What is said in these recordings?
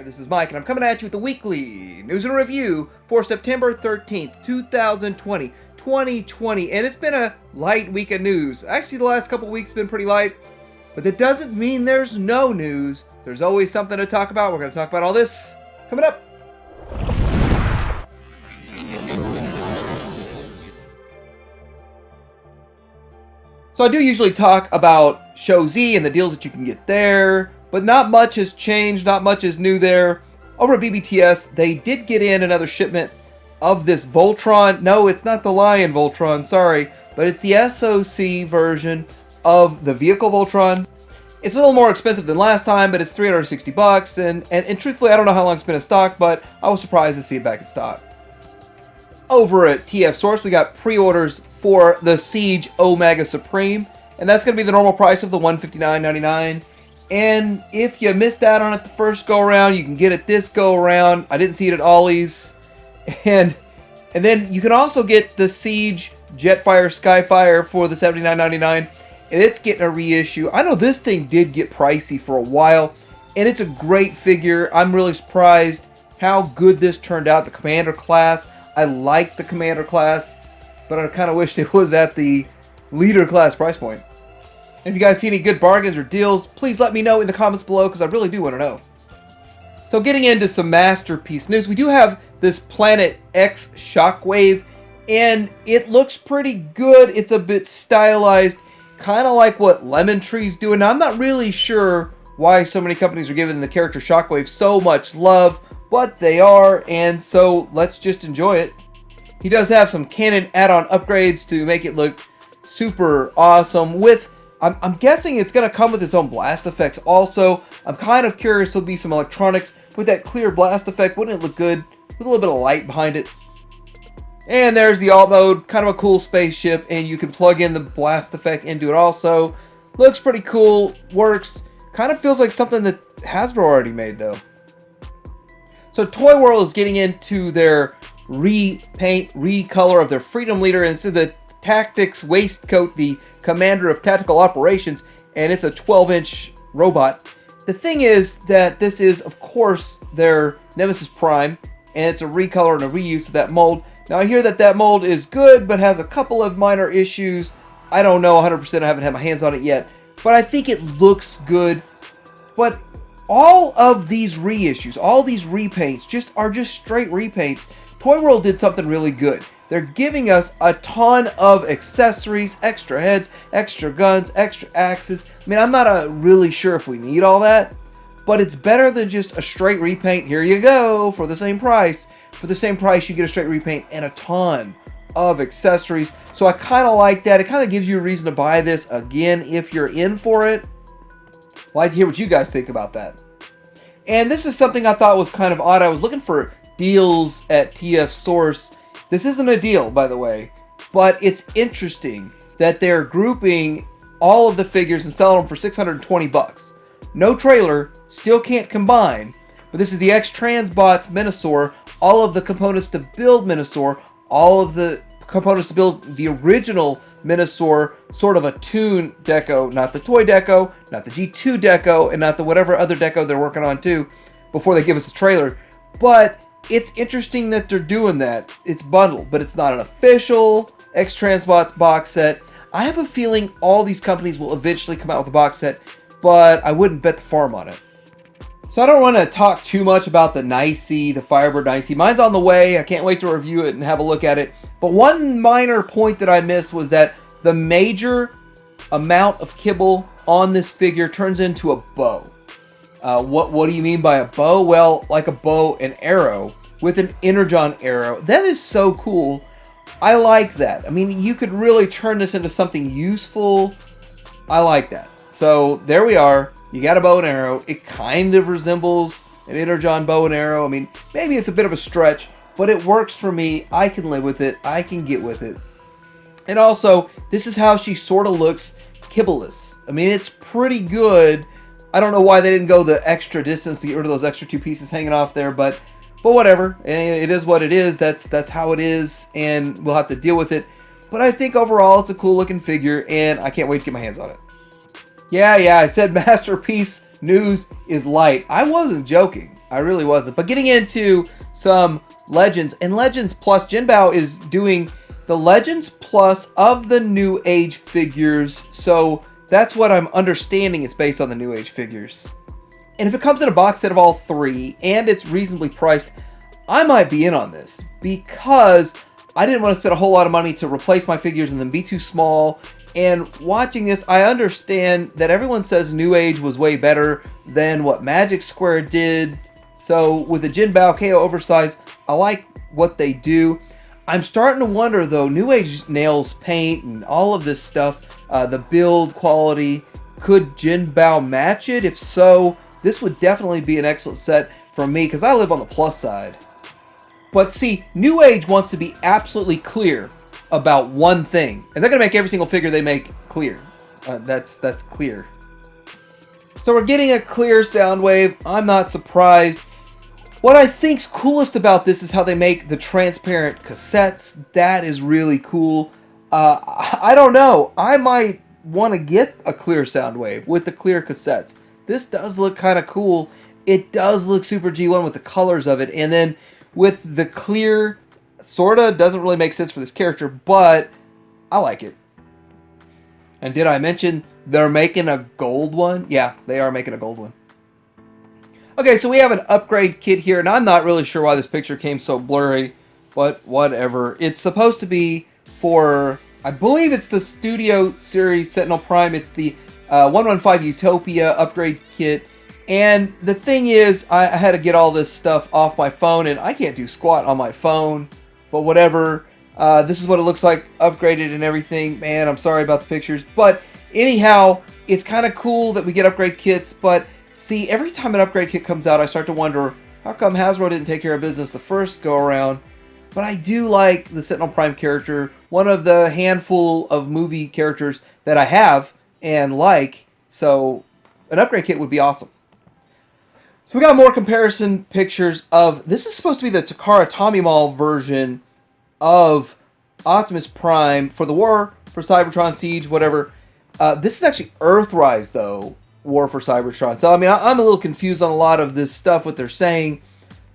This is Mike, and I'm coming at you with the weekly news and review for September 13th, 2020, and it's been a light week of news. Actually, the last couple weeks have been pretty light, but that doesn't mean there's no news. There's always something to talk about. We're going to talk about all this coming up. So I do usually talk about Show Z and the deals that you can get there, but not much has changed, not much is new there. Over at BBTS, they did get in another shipment of this Voltron. No, it's not the Lion Voltron, sorry, but it's the SOC version of the vehicle Voltron. It's a little more expensive than last time, but it's $360, and truthfully, I don't know how long it's been in stock, but I was surprised to see it back in stock. Over at TF Source, we got pre-orders for the Siege Omega Supreme, and that's going to be the normal price of the $159.99. And if you missed out on it the first go around, you can get it this go around. I didn't see it at Ollie's. And then you can also get the Siege Jetfire Skyfire for the $79.99, and it's getting a reissue. I know this thing did get pricey for a while, and it's a great figure. I'm really surprised how good this turned out. The Commander class, I like the Commander class, but I kind of wished it was at the Leader class price point. If you guys see any good bargains or deals, please let me know in the comments below, because I really do want to know. So getting into some Masterpiece news, we do have this Planet X Shockwave, and it looks pretty good. It's a bit stylized, kind of like what Lemon Tree's doing. Now, I'm not really sure why so many companies are giving the character Shockwave so much love, but they are, and so let's just enjoy it. He does have some canon add-on upgrades to make it look super awesome with... I'm guessing it's going to come with its own blast effects also. I'm kind of curious there'll be some electronics with that clear blast effect. Wouldn't it look good with a little bit of light behind it? And there's the alt mode, kind of a cool spaceship, and you can plug in the blast effect into it also. Looks pretty cool, works. Kind of feels like something that Hasbro already made though. So Toy World is getting into their repaint, recolor of their Freedom Leader, and so the Tactics Waistcoat, the Commander of Tactical Operations, and it's a 12-inch robot. The thing is that this is, of course, their Nemesis Prime, and it's a recolor and a reuse of that mold. Now, I hear that that mold is good, but has a couple of minor issues. I don't know 100%, I haven't had my hands on it yet, but I think it looks good. But all of these reissues, all these repaints are just straight repaints. Toy World did something really good. They're giving us a ton of accessories, extra heads, extra guns, extra axes. I mean, I'm not really sure if we need all that, but it's better than just a straight repaint. Here you go, for the same price. For the same price, you get a straight repaint and a ton of accessories. So I kind of like that. It kind of gives you a reason to buy this again if you're in for it. I'd like to hear what you guys think about that. And this is something I thought was kind of odd. I was looking for deals at TF Source. This isn't a deal, by the way, but it's interesting that they're grouping all of the figures and selling them for $620. No trailer, still can't combine, but this is the X-Transbots Minosaur, all of the components to build Minosaur, all of the components to build the original Minosaur, sort of a Toon deco, not the toy deco, not the G2 deco, and not the whatever other deco they're working on too, before they give us the trailer. But it's interesting that they're doing that. It's bundled, but it's not an official X-Transbots box set. I have a feeling all these companies will eventually come out with a box set, but I wouldn't bet the farm on it. So I don't want to talk too much about the Nicey, the Firebird Nicey. Mine's on the way. I can't wait to review it and have a look at it. But one minor point that I missed was that the major amount of kibble on this figure turns into a bow. What do you mean by a bow? Well, like a bow and arrow with an Energon arrow. That is so cool. I like that. I mean, you could really turn this into something useful. I like that. So there we are. You got a bow and arrow. It kind of resembles an Energon bow and arrow. I mean, maybe it's a bit of a stretch, but it works for me. I can live with it. I can get with it. And also, this is how she sort of looks kibbleless. I mean, it's pretty good. I don't know why they didn't go the extra distance to get rid of those extra two pieces hanging off there, but whatever. It is what it is. That's how it is, and we'll have to deal with it. But I think overall it's a cool looking figure, and I can't wait to get my hands on it. Yeah, I said Masterpiece news is light. I wasn't joking. I really wasn't. But getting into some Legends, and Legends Plus, Jinbao is doing the Legends Plus of the New Age figures. So that's what I'm understanding it's based on the New Age figures. And if it comes in a box set of all three, and it's reasonably priced, I might be in on this. Because I didn't want to spend a whole lot of money to replace my figures and then be too small. And watching this, I understand that everyone says New Age was way better than what Magic Square did. So with the Jinbao KO Oversize, I like what they do. I'm starting to wonder though, New Age nails paint and all of this stuff, the build quality, could Jinbao match it? If so, this would definitely be an excellent set for me because I live on the plus side. But see, New Age wants to be absolutely clear about one thing, and they're going to make every single figure they make clear. That's clear. So we're getting a clear Soundwave. I'm not surprised. What I think's coolest about this is how they make the transparent cassettes. That is really cool. I don't know. I might want to get a clear Soundwave with the clear cassettes. This does look kind of cool. It does look super G1 with the colors of it, and then with the clear, sorta doesn't really make sense for this character, but I like it. And did I mention they're making a gold one? Yeah, they are making a gold one. Okay, so we have an upgrade kit here, and I'm not really sure why this picture came so blurry, but whatever. It's supposed to be for, I believe it's the Studio Series Sentinel Prime. It's the 115 Utopia upgrade kit. And the thing is, I had to get all this stuff off my phone, and I can't do squat on my phone, but whatever. This is what it looks like, upgraded and everything. Man, I'm sorry about the pictures. But anyhow, it's kind of cool that we get upgrade kits, but see, every time an upgrade kit comes out, I start to wonder, how come Hasbro didn't take care of business the first go around? But I do like the Sentinel Prime character, one of the handful of movie characters that I have and like, so an upgrade kit would be awesome. So we got more comparison pictures of, this is supposed to be the Takara Tommy Mall version of Optimus Prime for the War for Cybertron Siege, whatever. This is actually Earthrise though, War for Cybertron. So I mean, I'm a little confused on a lot of this stuff, what they're saying,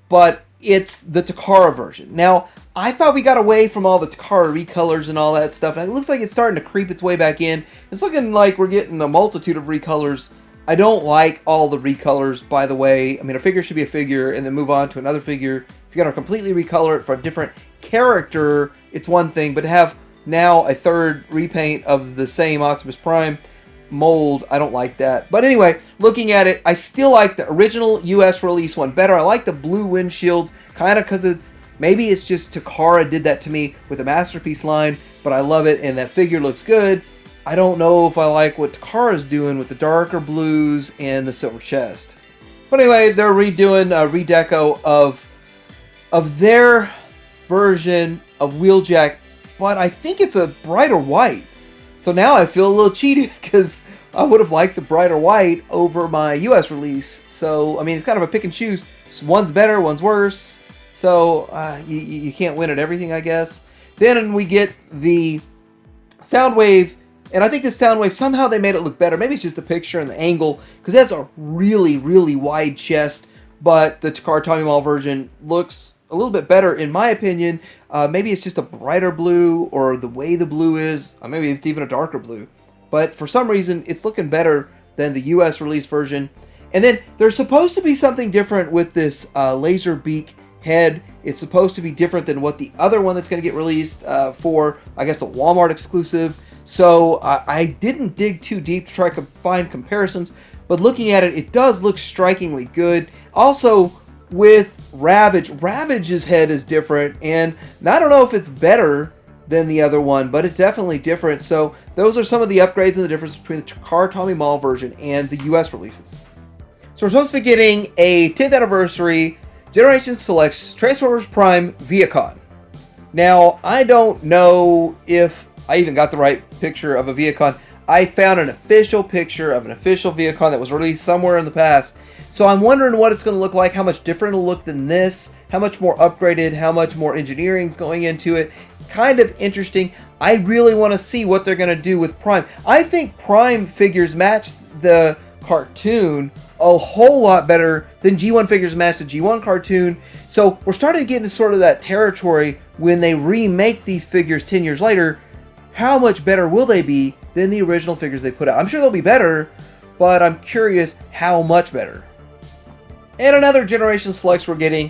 but it's the Takara version. Now, I thought we got away from all the Takara recolors and all that stuff, and it looks like it's starting to creep its way back in. It's looking like we're getting a multitude of recolors. I don't like all the recolors, by the way. I mean, a figure should be a figure and then move on to another figure. If you're going to completely recolor it for a different character, it's one thing, but to have now a third repaint of the same Optimus Prime mold, I don't like that. But anyway, looking at it, I still like the original US release one better. I like the blue windshield, kind of because maybe it's just Takara did that to me with the Masterpiece line, but I love it, and that figure looks good. I don't know if I like what Takara's doing with the darker blues and the silver chest. But anyway, they're redoing a redeco of their version of Wheeljack, but I think it's a brighter white. So now I feel a little cheated because I would have liked the brighter white over my US release. So, I mean, it's kind of a pick and choose. So one's better, one's worse. So, you can't win at everything, I guess. Then we get the Soundwave. And I think this Soundwave, somehow they made it look better. Maybe it's just the picture and the angle, because it has a really, really wide chest. But the Takara Tommy Mall version looks a little bit better, in my opinion. Maybe it's just a brighter blue, or the way the blue is. Or maybe it's even a darker blue. But for some reason, it's looking better than the US release version. And then there's supposed to be something different with this laser beak head. It's supposed to be different than what the other one that's going to get released for, I guess, the Walmart exclusive. So I didn't dig too deep to try to find comparisons, but looking at it, it does look strikingly good. Also, with Ravage, Ravage's head is different, and I don't know if it's better than the other one, but it's definitely different. So those are some of the upgrades and the difference between the Takara Tommy Mall version and the US releases. So we're supposed to be getting a 10th anniversary Generation Selects Transformers Prime Viacon. Now, I don't know if I even got the right picture of a Viacon. I found an official picture of an official Viacon that was released somewhere in the past. So I'm wondering what it's going to look like, how much different it'll look than this, how much more upgraded, how much more engineering's going into it. Kind of interesting. I really want to see what they're going to do with Prime. I think Prime figures match the cartoon a whole lot better than G1 figures match the G1 cartoon. So we're starting to get into sort of that territory when they remake these figures 10 years later. How much better will they be than the original figures they put out? I'm sure they'll be better, but I'm curious how much better. And another generation selects we're getting.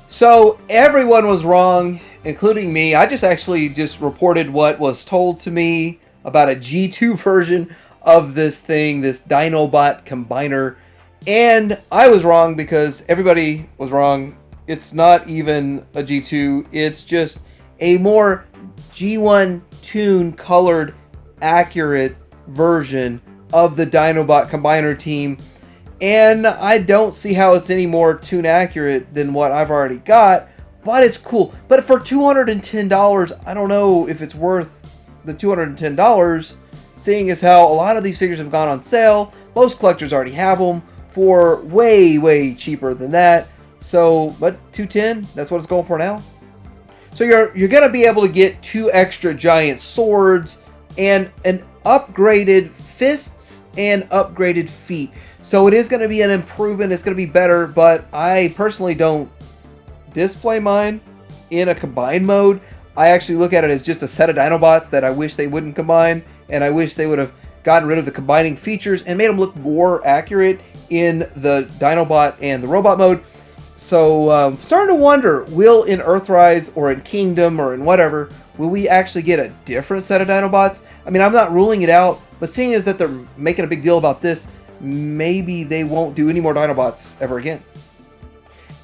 So everyone was wrong, including me. I actually just reported what was told to me about a G2 version of this thing, this Dinobot combiner. And I was wrong because everybody was wrong. It's not even a G2. It's just a more G1 tune colored accurate version of the Dinobot combiner team. And I don't see how it's any more tune accurate than what I've already got, but it's cool. But for $210, I don't know if it's worth the $210, seeing as how a lot of these figures have gone on sale. Most collectors already have them for way, way cheaper than that. So, but $210, that's what it's going for now. So you're going to be able to get 2 extra giant swords and an upgraded fists and upgraded feet. So it is going to be an improvement. It's going to be better, but I personally don't display mine in a combined mode. I actually look at it as just a set of Dinobots that I wish they wouldn't combine, and I wish they would have gotten rid of the combining features and made them look more accurate in the Dinobot and the robot mode. So starting to wonder, will in Earthrise or in Kingdom or in whatever, will we actually get a different set of Dinobots? I mean, I'm not ruling it out, but seeing as that they're making a big deal about this, maybe they won't do any more Dinobots ever again.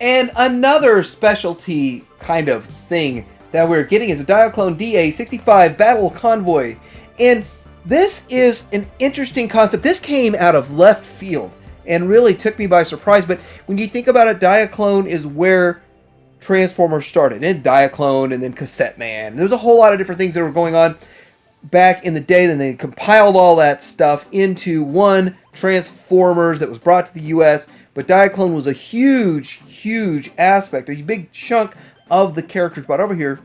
And another specialty kind of thing that we're getting is a Diaclone DA65 Battle Convoy. And this is an interesting concept. This came out of left field and really took me by surprise. But when you think about it, Diaclone is where Transformers started. And Diaclone and then Cassette Man. There's a whole lot of different things that were going on back in the day. Then they compiled all that stuff into one Transformers that was brought to the US. But Diaclone was a huge, huge aspect, a big chunk of the characters brought over here.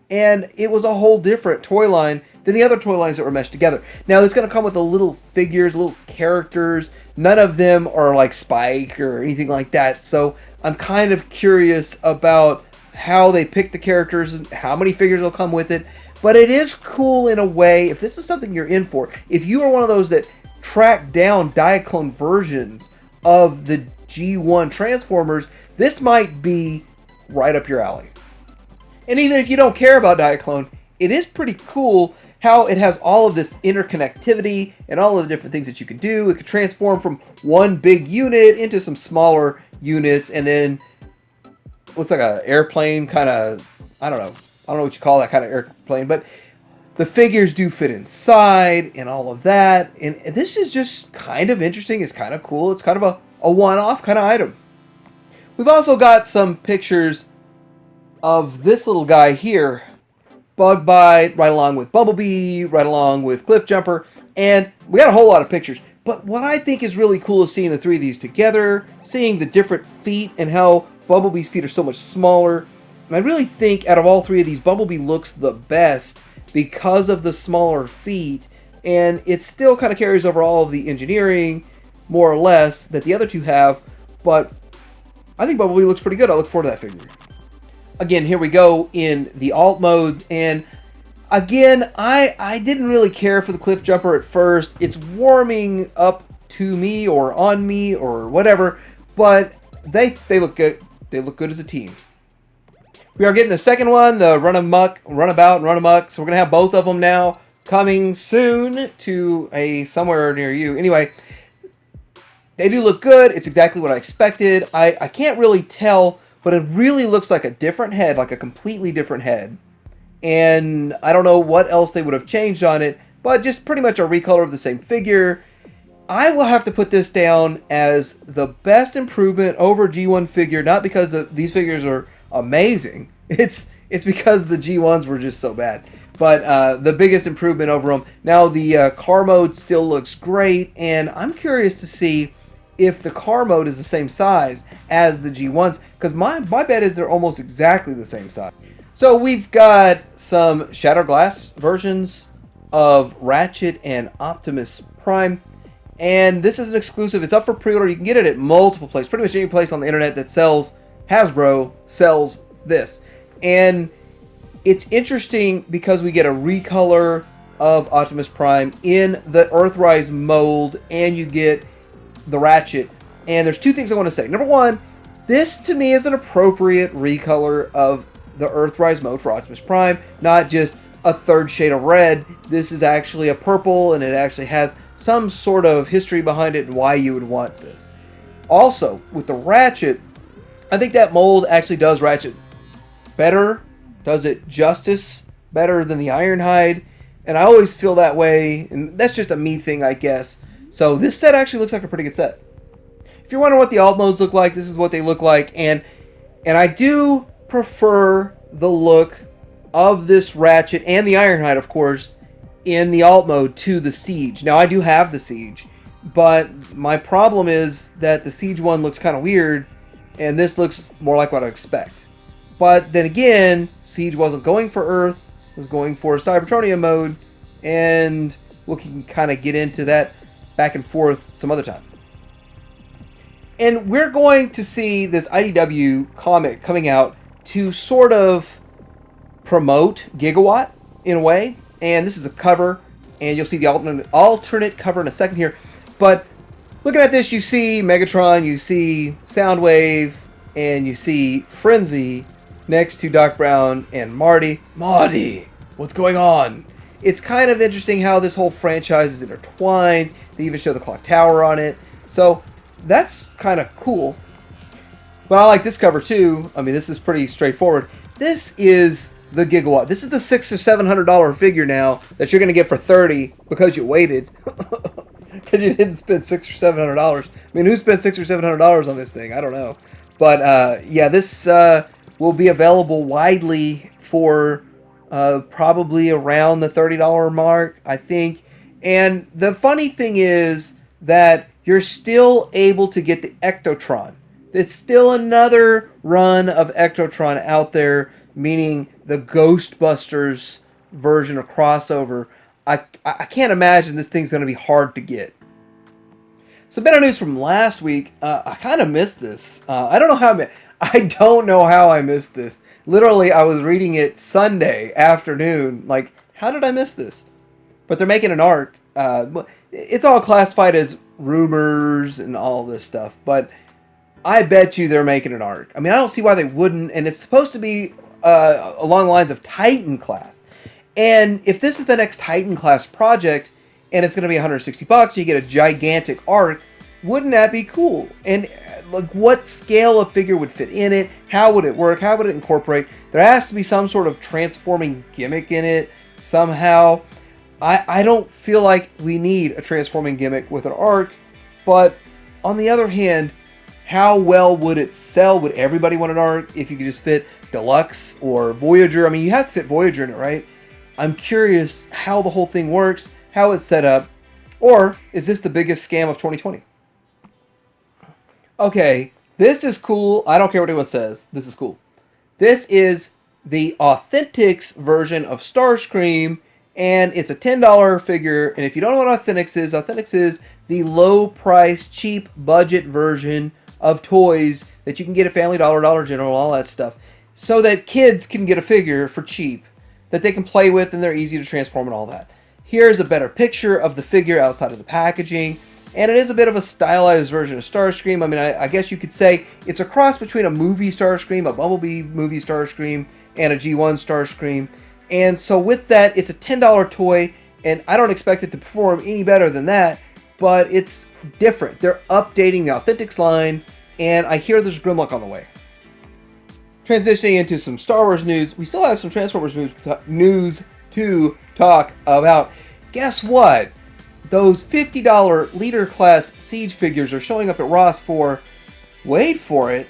And it was a whole different toy line than the other toy lines that were meshed together. Now, it's going to come with the little figures, little characters. None of them are like Spike or anything like that. So I'm kind of curious about how they pick the characters and how many figures will come with it. But it is cool in a way, if this is something you're in for. If you are one of those that track down Diaclone versions of the G1 Transformers, this might be right up your alley. And even if you don't care about Diaclone, it is pretty cool how it has all of this interconnectivity and all of the different things that you can do. It can transform from one big unit into some smaller units, and then looks like an airplane kind of, I don't know what you call that kind of airplane, but the figures do fit inside and all of that. And this is just kind of interesting. It's kind of cool. It's kind of a one-off kind of item. We've also got some pictures of this little guy here, Bug Bite, right along with Bumblebee, right along with Cliff Jumper, and we got a whole lot of pictures. But what I think is really cool is seeing the 3 of these together, seeing the different feet and how Bumblebee's feet are so much smaller. And I really think out of all 3 of these, Bumblebee looks the best because of the smaller feet, and it still kind of carries over all of the engineering, more or less, that the other 2 have, but I think Bumblebee looks pretty good. I look forward to that figure. Again, here we go in the alt mode, and again, I didn't really care for the Cliff Jumper at first. It's warming up to me or on me or whatever, but they look good. They look good as a team. We are getting the second one, the Runamuck, Runabout, and Runamuck, so we're going to have both of them now coming soon to a somewhere near you. Anyway, they do look good. It's exactly what I expected. I can't really tell, but it really looks like a different head, like a completely different head. And I don't know what else they would have changed on it, but just pretty much a recolor of the same figure. I will have to put this down as the best improvement over G1 figure, not because these figures are amazing. It's because the G1s were just so bad. But the biggest improvement over them. Now the car mode still looks great, and I'm curious to see if the car mode is the same size as the G1s, because my bet is they're almost exactly the same size. So we've got some Shatterglass versions of Ratchet and Optimus Prime, And this is an exclusive. It's up for pre-order. You can get it at multiple places. Pretty much any place on the internet that sells Hasbro sells this. And it's interesting because we get a recolor of Optimus Prime in the Earthrise mold, and you get the Ratchet. And there's two things I want to say. Number one, this to me is an appropriate recolor of the Earthrise mode for Optimus Prime, not just a third shade of red. This is actually a purple, and it actually has some sort of history behind it and why you would want this. Also, with the Ratchet, I think that mold actually does Ratchet better, does it justice better than the Ironhide, and I always feel that way, and that's just a me thing, I guess. So this set actually looks like a pretty good set. If you're wondering what the alt modes look like, this is what they look like, and I do prefer the look of this Ratchet and the Ironhide, of course, in the alt mode to the Siege. Now, I do have the Siege, but my problem is that the Siege one looks kind of weird, and this looks more like what I expect. But then again, Siege wasn't going for Earth, it was going for Cybertronian mode, and we can kind of get into that back and forth some other time. And we're going to see this IDW comic coming out to sort of promote Gigawatt in a way. And this is a cover, and you'll see the alternate cover in a second here. But looking at this, you see Megatron, you see Soundwave, and you see Frenzy next to Doc Brown and Marty. Marty, what's going on? It's kind of interesting how this whole franchise is intertwined. They even show the clock tower on it. So that's kind of cool. But I like this cover too. I mean, this is pretty straightforward. This is the Gigawatt. This is the $600 or $700 figure now that you're going to get for $30 because you waited. Because you didn't spend $600 or $700. I mean, who spent $600 or $700 on this thing? I don't know. But yeah, this will be available widely for probably around the $30 mark, I think. And the funny thing is that you're still able to get the Ectotron. It's still another run of Ectotron out there, meaning the Ghostbusters version of crossover. I can't imagine this thing's going to be hard to get. So, better news from last week. I kind of missed this. I don't know how I missed this. Literally, I was reading it Sunday afternoon. Like, how did I miss this? But they're making an arc. It's all classified as rumors and all this stuff, but I bet you they're making an arc. I mean, I don't see why they wouldn't, and it's supposed to be along the lines of Titan class. And if this is the next Titan class project, and it's going to be $160, you get a gigantic arc, wouldn't that be cool? And like, what scale of figure would fit in it? How would it work? How would it incorporate? There has to be some sort of transforming gimmick in it somehow. I don't feel like we need a transforming gimmick with an arc, but on the other hand, how well would it sell? Would everybody want an arc if you could just fit Deluxe or Voyager? I mean, you have to fit Voyager in it, right? I'm curious how the whole thing works, how it's set up, or is this the biggest scam of 2020? Okay, this is cool. I don't care what anyone says. This is cool. This is the Authentics version of Starscream, and it's a $10 figure. And if you don't know what Authentics is the low price, cheap budget version of toys that you can get at Family Dollar, Dollar General, all that stuff, so that kids can get a figure for cheap that they can play with and they're easy to transform and all that. Here's a better picture of the figure outside of the packaging, and it is a bit of a stylized version of Starscream. I mean, I guess you could say it's a cross between a movie Starscream, a Bumblebee movie Starscream, and a G1 Starscream. And so with that, it's a $10 toy, and I don't expect it to perform any better than that, but it's different. They're updating the Authentics line, and I hear there's Grimlock on the way. Transitioning into some Star Wars news, we still have some Transformers news to talk about. Guess what? Those $50 Leader Class Siege figures are showing up at Ross for, wait for it,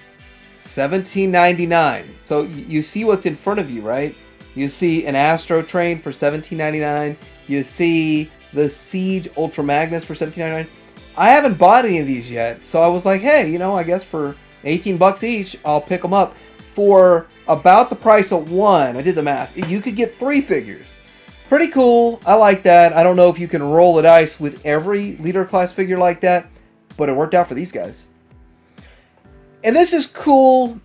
$17.99. So you see what's in front of you, right? You see an Astro Train for $17.99. You see the Siege Ultra Magnus for $17.99. I haven't bought any of these yet, so I was like, hey, I guess for $18 each, I'll pick them up for about the price of one. I did the math. You could get 3 figures. Pretty cool. I like that. I don't know if you can roll the dice with every leader class figure like that, but it worked out for these guys. And this is cool.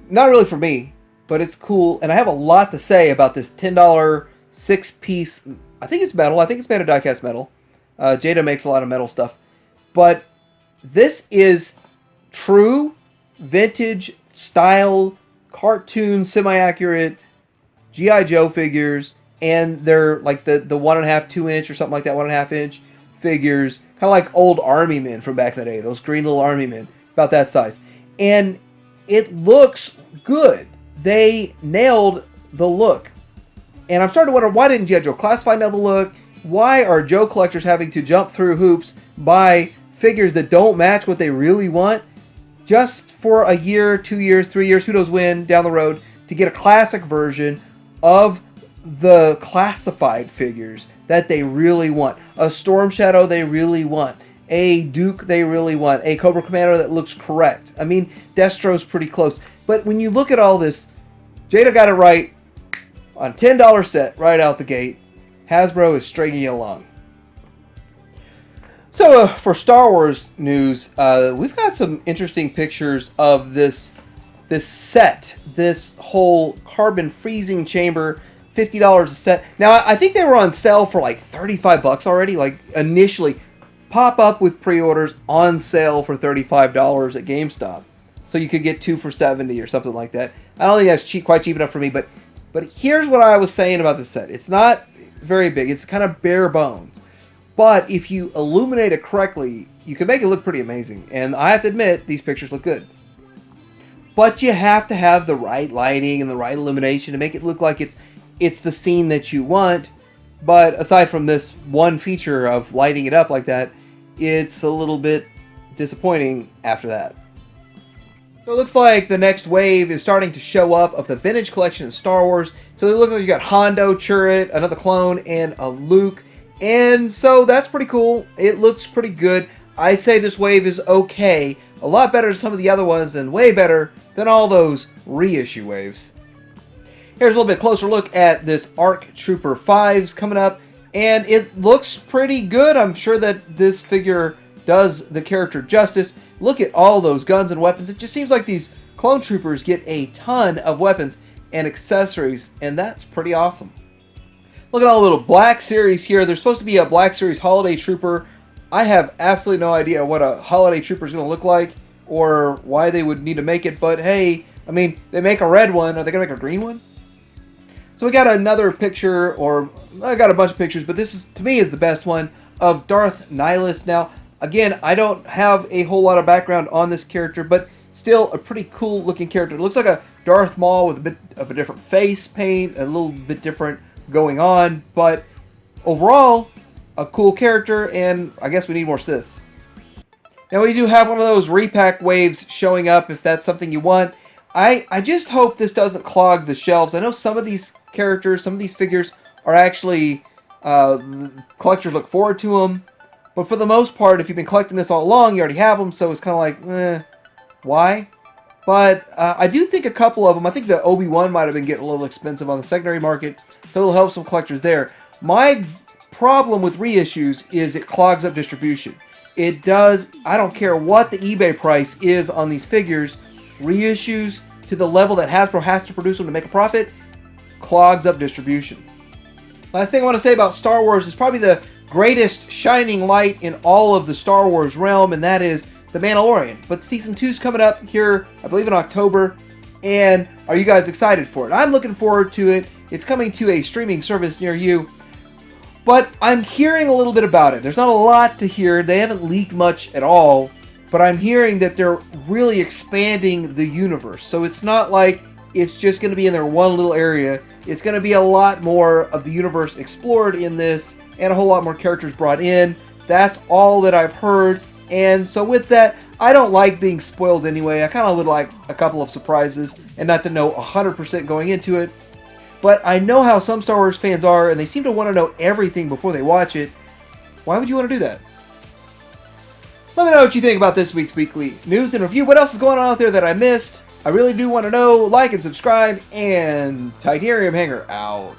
Not really for me, but it's cool. And I have a lot to say about this $10 6-piece. I think it's metal. I think it's made of die-cast metal. Jada makes a lot of metal stuff. But this is true vintage style cartoon semi-accurate G.I. Joe figures. And they're like the 1.5, 2 inch or something like that, 1.5 inch figures. Kind of like old army men from back in the day. Those green little army men. About that size. And it looks good. They nailed the look. And I'm starting to wonder, why didn't G.I. Joe Classified nail the look? Why are Joe collectors having to jump through hoops, buy figures that don't match what they really want, just for a year, 2 years, 3 years, who knows when, down the road, to get a classic version of the classified figures that they really want? A Storm Shadow they really want. A Duke they really want. A Cobra Commander that looks correct. I mean, Destro's pretty close. But when you look at all this, Jada got it right on a $10 set right out the gate. Hasbro is stringing you along. So for Star Wars news, we've got some interesting pictures of this set. This whole carbon freezing chamber, $50 a set. Now, I think they were on sale for like $35 already. Like initially, pop up with pre-orders on sale for $35 at GameStop. So you could get 2 for $70 or something like that. I don't think that's quite cheap enough for me, but here's what I was saying about the set. It's not very big. It's kind of bare bones. But if you illuminate it correctly, you can make it look pretty amazing. And I have to admit, these pictures look good. But you have to have the right lighting and the right illumination to make it look like it's the scene that you want. But aside from this one feature of lighting it up like that, it's a little bit disappointing after that. So it looks like the next wave is starting to show up of the vintage collection of Star Wars. So it looks like you got Hondo, Chirrut, another clone, and a Luke. And so that's pretty cool. It looks pretty good. I'd say this wave is okay. A lot better than some of the other ones, and way better than all those reissue waves. Here's a little bit closer look at this ARC Trooper 5s coming up. And it looks pretty good. I'm sure that this figure does the character justice. Look at all those guns and weapons. It just seems like these clone troopers get a ton of weapons and accessories, and that's pretty awesome. Look at all the little Black Series here. There's supposed to be a Black Series Holiday Trooper. I have absolutely no idea what a Holiday Trooper is going to look like or why they would need to make it, but hey, I mean, they make a red one. Are they going to make a green one? So we got another picture, or I got a bunch of pictures, but this is, to me, is the best one of Darth Nihilus. Now, again, I don't have a whole lot of background on this character, but still a pretty cool looking character. It looks like a Darth Maul with a bit of a different face paint, a little bit different going on, but overall, a cool character, and I guess we need more Siths. Now we do have one of those repack waves showing up if that's something you want. I just hope this doesn't clog the shelves. I know some of these characters, some of these figures are actually, collectors look forward to them. But for the most part, if you've been collecting this all along, you already have them, so it's kind of like, why? But I do think a couple of them, I think the Obi-Wan might have been getting a little expensive on the secondary market, so it'll help some collectors there. My problem with reissues is it clogs up distribution. It does, I don't care what the eBay price is on these figures, reissues to the level that Hasbro has to produce them to make a profit, clogs up distribution. Last thing I want to say about Star Wars is probably the greatest shining light in all of the Star Wars realm, and that is The Mandalorian. But Season 2 is coming up here, I believe in October, and are you guys excited for it? I'm looking forward to it. It's coming to a streaming service near you, but I'm hearing a little bit about it. There's not a lot to hear. They haven't leaked much at all, but I'm hearing that they're really expanding the universe. So it's not like it's just going to be in their one little area. It's going to be a lot more of the universe explored in this, and a whole lot more characters brought in. That's all that I've heard. And so with that, I don't like being spoiled anyway. I kind of would like a couple of surprises and not to know 100% going into it. But I know how some Star Wars fans are, and they seem to want to know everything before they watch it. Why would you want to do that? Let me know what you think about this week's weekly news and review. What else is going on out there that I missed? I really do want to know. Like and subscribe, and Titanium Hanger out.